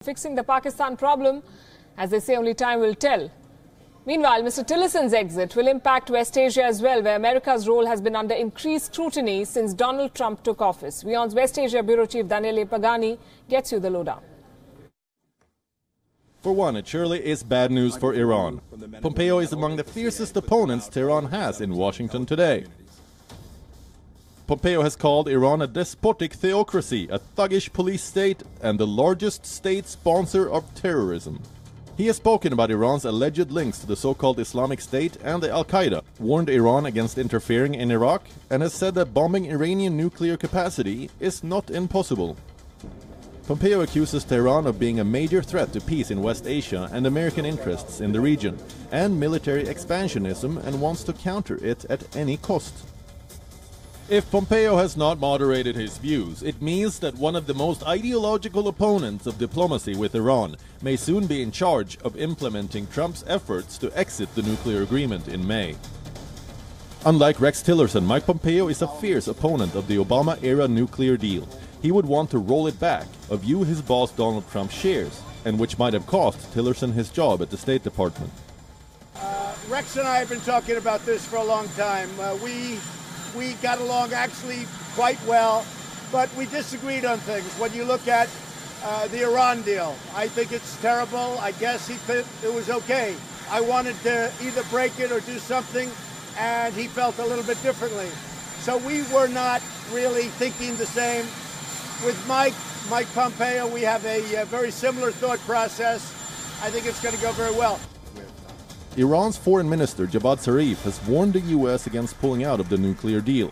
fixing the Pakistan problem. As they say, only time will tell. Meanwhile, Mr. Tillerson's exit will impact West Asia as well, where America's role has been under increased scrutiny since Donald Trump took office. WION's West Asia Bureau Chief Daniele Pagani gets you the lowdown. For one, it surely is bad news for Iran. Pompeo is among the fiercest opponents Tehran has in Washington today. Pompeo has called Iran a despotic theocracy, a thuggish police state, and the largest state sponsor of terrorism. He has spoken about Iran's alleged links to the so-called Islamic State and the Al-Qaeda, warned Iran against interfering in Iraq, and has said that bombing Iranian nuclear capacity is not impossible. Pompeo accuses Tehran of being a major threat to peace in West Asia and American interests in the region, and military expansionism, and wants to counter it at any cost. If Pompeo has not moderated his views, it means that one of the most ideological opponents of diplomacy with Iran may soon be in charge of implementing Trump's efforts to exit the nuclear agreement in May. Unlike Rex Tillerson, Mike Pompeo is a fierce opponent of the Obama-era nuclear deal. He would want to roll it back, a view his boss Donald Trump shares, and which might have cost Tillerson his job at the State Department. Rex and I have been talking about this for a long time. We got along actually quite well, but we disagreed on things. When you look at the Iran deal, I think it's terrible. I guess he thought it was okay. I wanted to either break it or do something, and he felt a little bit differently. So we were not really thinking the same. With Mike Pompeo, we have a very similar thought process. I think it's going to go very well. Iran's Foreign Minister Javad Zarif has warned the US against pulling out of the nuclear deal.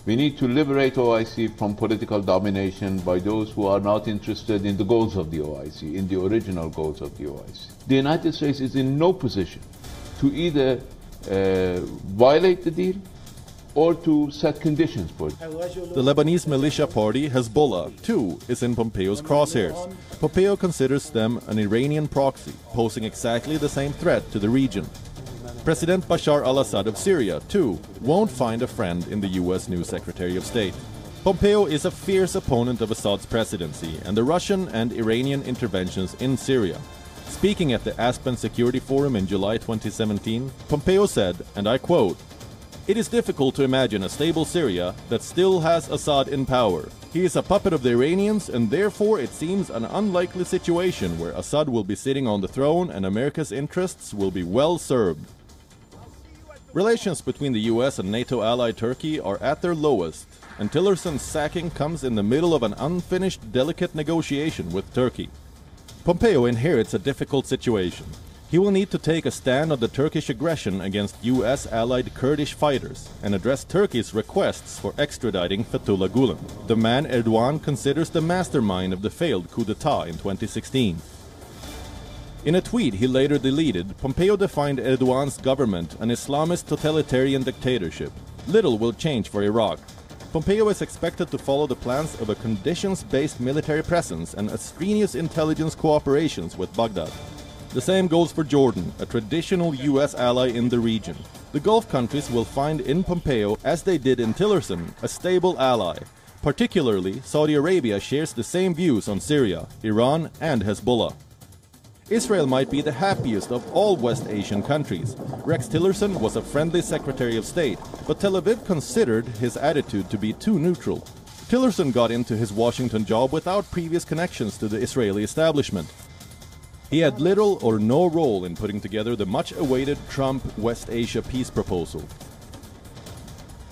We need to liberate OIC from political domination by those who are not interested in the goals of the OIC, in the original goals of the OIC. The United States is in no position to either violate the deal or to set conditions for it. The Lebanese militia party Hezbollah, too, is in Pompeo's crosshairs. Pompeo considers them an Iranian proxy, posing exactly the same threat to the region. President Bashar al-Assad of Syria, too, won't find a friend in the US new Secretary of State. Pompeo is a fierce opponent of Assad's presidency and the Russian and Iranian interventions in Syria. Speaking at the Aspen Security Forum in July 2017, Pompeo said, and I quote, "It is difficult to imagine a stable Syria that still has Assad in power. He is a puppet of the Iranians, and therefore it seems an unlikely situation where Assad will be sitting on the throne and America's interests will be well served." Relations between the US and NATO ally Turkey are at their lowest, and Tillerson's sacking comes in the middle of an unfinished delicate negotiation with Turkey. Pompeo inherits a difficult situation. He will need to take a stand on the Turkish aggression against US-allied Kurdish fighters and address Turkey's requests for extraditing Fethullah Gulen, the man Erdogan considers the mastermind of the failed coup d'etat in 2016. In a tweet he later deleted, Pompeo defined Erdogan's government an Islamist totalitarian dictatorship. Little will change for Iraq. Pompeo is expected to follow the plans of a conditions-based military presence and a strenuous intelligence cooperations with Baghdad. The same goes for Jordan, a traditional US ally in the region. The Gulf countries will find in Pompeo, as they did in Tillerson, a stable ally. Particularly, Saudi Arabia shares the same views on Syria, Iran and Hezbollah. Israel might be the happiest of all West Asian countries. Rex Tillerson was a friendly Secretary of State, but Tel Aviv considered his attitude to be too neutral. Tillerson got into his Washington job without previous connections to the Israeli establishment. He had little or no role in putting together the much-awaited Trump-West Asia peace proposal.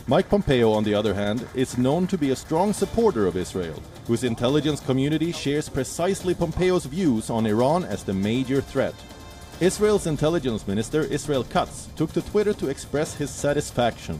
Mike Pompeo, on the other hand, is known to be a strong supporter of Israel, whose intelligence community shares precisely Pompeo's views on Iran as the major threat. Israel's intelligence minister, Israel Katz, took to Twitter to express his satisfaction.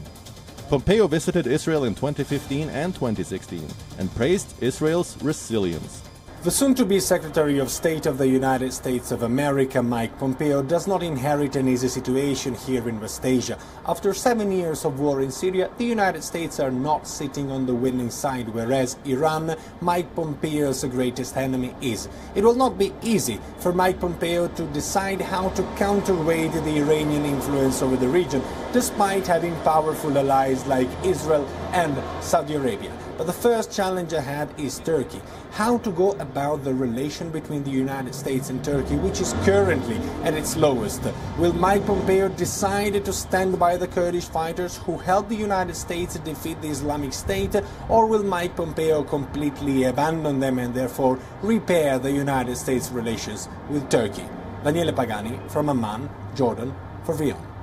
Pompeo visited Israel in 2015 and 2016 and praised Israel's resilience. The soon-to-be Secretary of State of the United States of America, Mike Pompeo, does not inherit an easy situation here in West Asia. After 7 years of war in Syria, the United States are not sitting on the winning side, whereas Iran, Mike Pompeo's greatest enemy, is. It will not be easy for Mike Pompeo to decide how to counterweight the Iranian influence over the region. despite having powerful allies like Israel and Saudi Arabia. But the first challenge ahead is Turkey. How to go about the relation between the United States and Turkey, which is currently at its lowest. Will Mike Pompeo decide to stand by the Kurdish fighters who helped the United States defeat the Islamic State, or will Mike Pompeo completely abandon them and therefore repair the United States relations with Turkey? Daniele Pagani from Amman, Jordan, for WION.